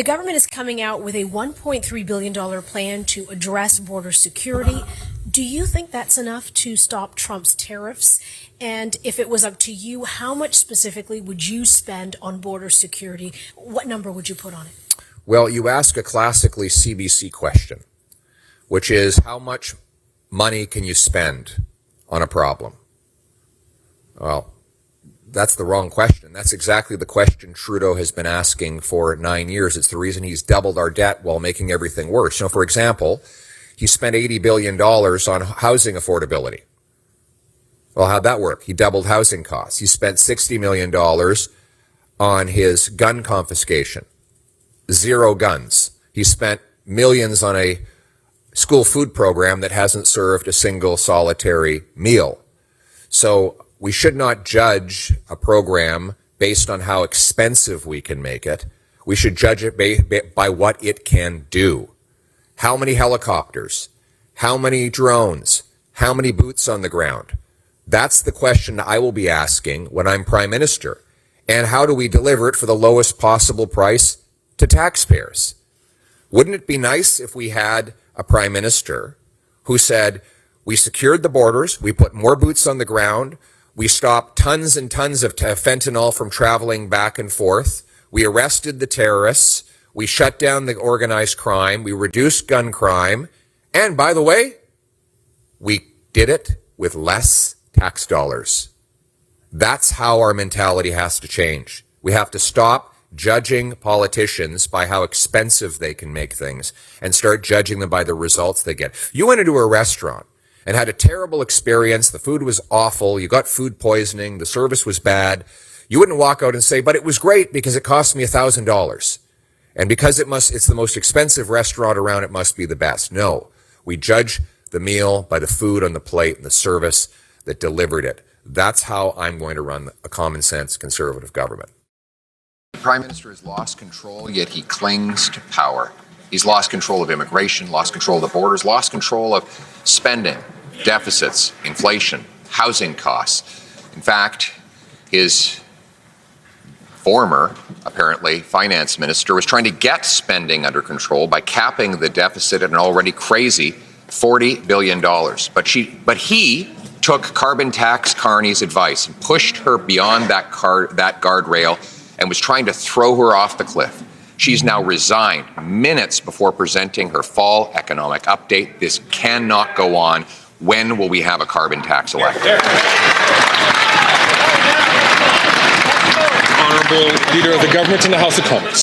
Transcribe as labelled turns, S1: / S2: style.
S1: The government is coming out with a $1.3 billion plan to address border security. Do you think that's enough to stop Trump's tariffs? And if it was up to you, how much specifically would you spend on border security? What number would you put on it?
S2: Well, you ask a classically CBC question, which is how much money can you spend on a problem? Well, that's the wrong question. That's exactly the question Trudeau has been asking for 9 years. It's the reason he's doubled our debt while making everything worse. For example, he spent $80 billion on housing affordability. Well, how'd that work? He doubled housing costs. He spent $60 million on his gun confiscation. 0 guns. He spent millions on a school food program that hasn't served a single solitary meal. So we should not judge a program based on how expensive we can make it. We should judge it by what it can do. How many helicopters? How many drones? How many boots on the ground? That's the question I will be asking when I'm Prime Minister. And how do we deliver it for the lowest possible price to taxpayers? Wouldn't it be nice if we had a Prime Minister who said, we secured the borders, we put more boots on the ground, we stopped tons and tons of fentanyl from traveling back and forth, we arrested the terrorists, we shut down the organized crime, we reduced gun crime, and by the way, we did it with less tax dollars. That's how our mentality has to change. We have to stop judging politicians by how expensive they can make things and start judging them by the results they get. You went into a restaurant and had a terrible experience. The food was awful. You got food poisoning. The service was bad. You wouldn't walk out and say, but it was great because it cost me $1,000. And because it's the most expensive restaurant around, it must be the best. No, we judge the meal by the food on the plate and the service that delivered it. That's how I'm going to run a common sense conservative government.
S3: The Prime Minister has lost control, yet he clings to power. He's lost control of immigration, lost control of the borders, lost control of spending, deficits, inflation, housing costs. In fact, his former, apparently, finance minister was trying to get spending under control by capping the deficit at an already crazy $40 billion. But he took carbon tax Carney's advice and pushed her beyond that guardrail and was trying to throw her off the cliff. She's now resigned minutes before presenting her fall economic update. This cannot go on. When will we have a carbon tax elected?
S4: Honourable Leader of the Government in the House of Commons.